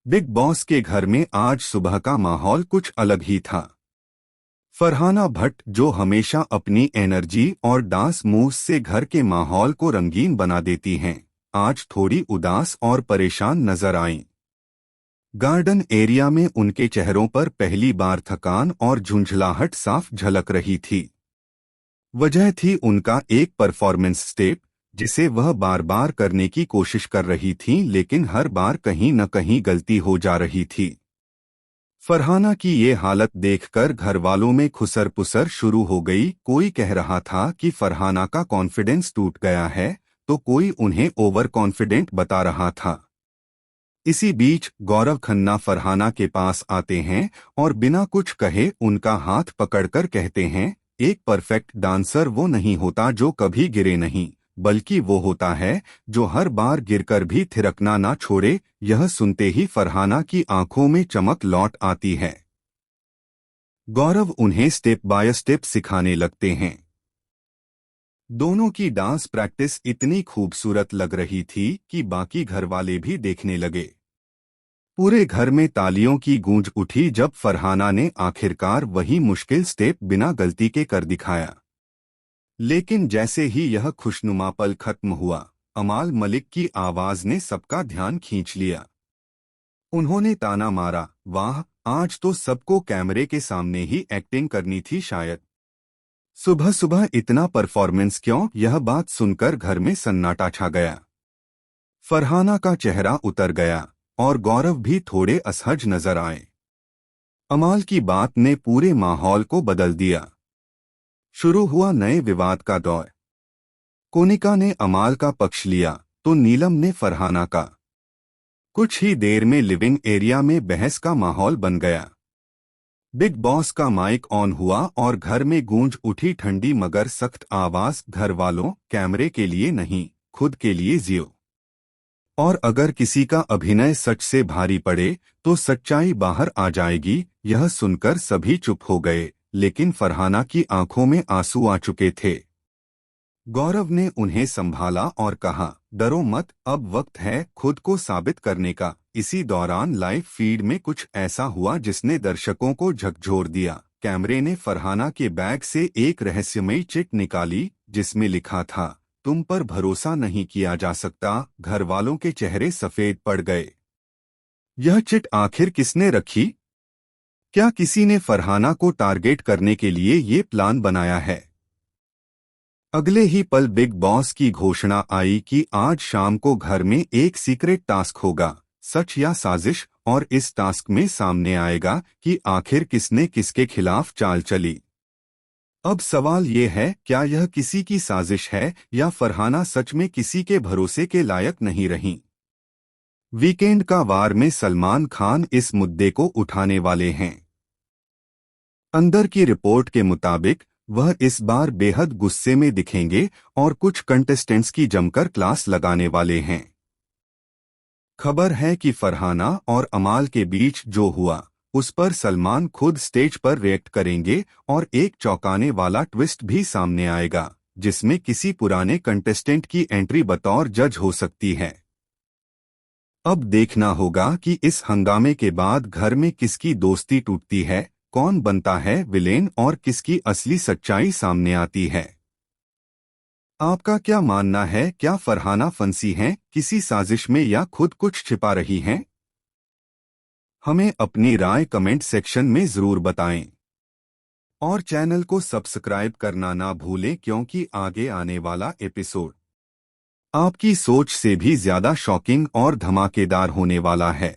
Big boss के घर में आज सुबह का माहौल कुछ अलग ही था। फरहाना भट्ट, जो हमेशा अपनी एनर्जी और डांस मूव्स से घर के माहौल को रंगीन बना देती हैं, आज थोड़ी उदास और परेशान नजर आईं। गार्डन एरिया में उनके चेहरों पर पहली बार थकान और झुंझलाहट साफ झलक रही थी। वजह थी उनका एक परफॉर्मेंस स्टेप, जिसे वह बार बार करने की कोशिश कर रही थीं, लेकिन हर बार कहीं न कहीं गलती हो जा रही थी। फरहाना की ये हालत देखकर घरवालों में खुसर पुसर शुरू हो गई। कोई कह रहा था कि फरहाना का कॉन्फिडेंस टूट गया है, तो कोई उन्हें ओवर कॉन्फिडेंट बता रहा था। इसी बीच गौरव खन्ना फरहाना के पास आते हैं और बिना कुछ कहे उनका हाथ पकड़कर कहते हैं, एक परफेक्ट डांसर वो नहीं होता जो कभी गिरे नहीं, बल्कि वो होता है जो हर बार गिरकर भी थिरकना ना छोड़े। यह सुनते ही फरहाना की आंखों में चमक लौट आती है। गौरव उन्हें स्टेप बाय स्टेप सिखाने लगते हैं। दोनों की डांस प्रैक्टिस इतनी खूबसूरत लग रही थी कि बाकी घरवाले भी देखने लगे। पूरे घर में तालियों की गूंज उठी जब फरहाना ने आखिरकार वही मुश्किल स्टेप बिना गलती के कर दिखाया। लेकिन जैसे ही यह खुशनुमा पल खत्म हुआ, अमाल मलिक की आवाज ने सबका ध्यान खींच लिया। उन्होंने ताना मारा, वाह, आज तो सबको कैमरे के सामने ही एक्टिंग करनी थी शायद। सुबह सुबह इतना परफॉर्मेंस क्यों? यह बात सुनकर घर में सन्नाटा छा गया। फरहाना का चेहरा उतर गया और गौरव भी थोड़े असहज नजर आए। अमाल की बात ने पूरे माहौल को बदल दिया। शुरू हुआ नए विवाद का दौर। कोनिका ने अमाल का पक्ष लिया तो नीलम ने फरहाना का। कुछ ही देर में लिविंग एरिया में बहस का माहौल बन गया। बिग बॉस का माइक ऑन हुआ और घर में गूंज उठी ठंडी मगर सख्त आवाज, घर वालों, कैमरे के लिए नहीं, खुद के लिए जियो। और अगर किसी का अभिनय सच से भारी पड़े तो सच्चाई बाहर आ जाएगी। यह सुनकर सभी चुप हो गए, लेकिन फरहाना की आंखों में आंसू आ चुके थे। गौरव ने उन्हें संभाला और कहा, डरो मत, अब वक्त है खुद को साबित करने का। इसी दौरान लाइव फीड में कुछ ऐसा हुआ जिसने दर्शकों को झकझोर दिया। कैमरे ने फरहाना के बैग से एक रहस्यमयी चिट निकाली जिसमें लिखा था, तुम पर भरोसा नहीं किया जा सकता। घर वालों के चेहरे सफेद पड़ गए। यह चिट आखिर किसने रखी? क्या किसी ने फरहाना को टारगेट करने के लिए ये प्लान बनाया है? अगले ही पल बिग बॉस की घोषणा आई कि आज शाम को घर में एक सीक्रेट टास्क होगा, सच या साजिश, और इस टास्क में सामने आएगा कि आखिर किसने किसके खिलाफ चाल चली। अब सवाल ये है, क्या यह किसी की साजिश है या फरहाना सच में किसी के भरोसे के लायक नहीं रही? वीकेंड का वार में सलमान खान इस मुद्दे को उठाने वाले हैं। अंदर की रिपोर्ट के मुताबिक वह इस बार बेहद गुस्से में दिखेंगे और कुछ कंटेस्टेंट्स की जमकर क्लास लगाने वाले हैं। खबर है कि फरहाना और अमाल के बीच जो हुआ उस पर सलमान खुद स्टेज पर रिएक्ट करेंगे और एक चौंकाने वाला ट्विस्ट भी सामने आएगा, जिसमें किसी पुराने कंटेस्टेंट की एंट्री बतौर जज हो सकती है। अब देखना होगा कि इस हंगामे के बाद घर में किसकी दोस्ती टूटती है, कौन बनता है विलेन और किसकी असली सच्चाई सामने आती है। आपका क्या मानना है? क्या फरहाना फंसी हैं किसी साजिश में या खुद कुछ छिपा रही हैं? हमें अपनी राय कमेंट सेक्शन में जरूर बताएं और चैनल को सब्सक्राइब करना ना भूलें, क्योंकि आगे आने वाला एपिसोड आपकी सोच से भी ज्यादा शॉकिंग और धमाकेदार होने वाला है।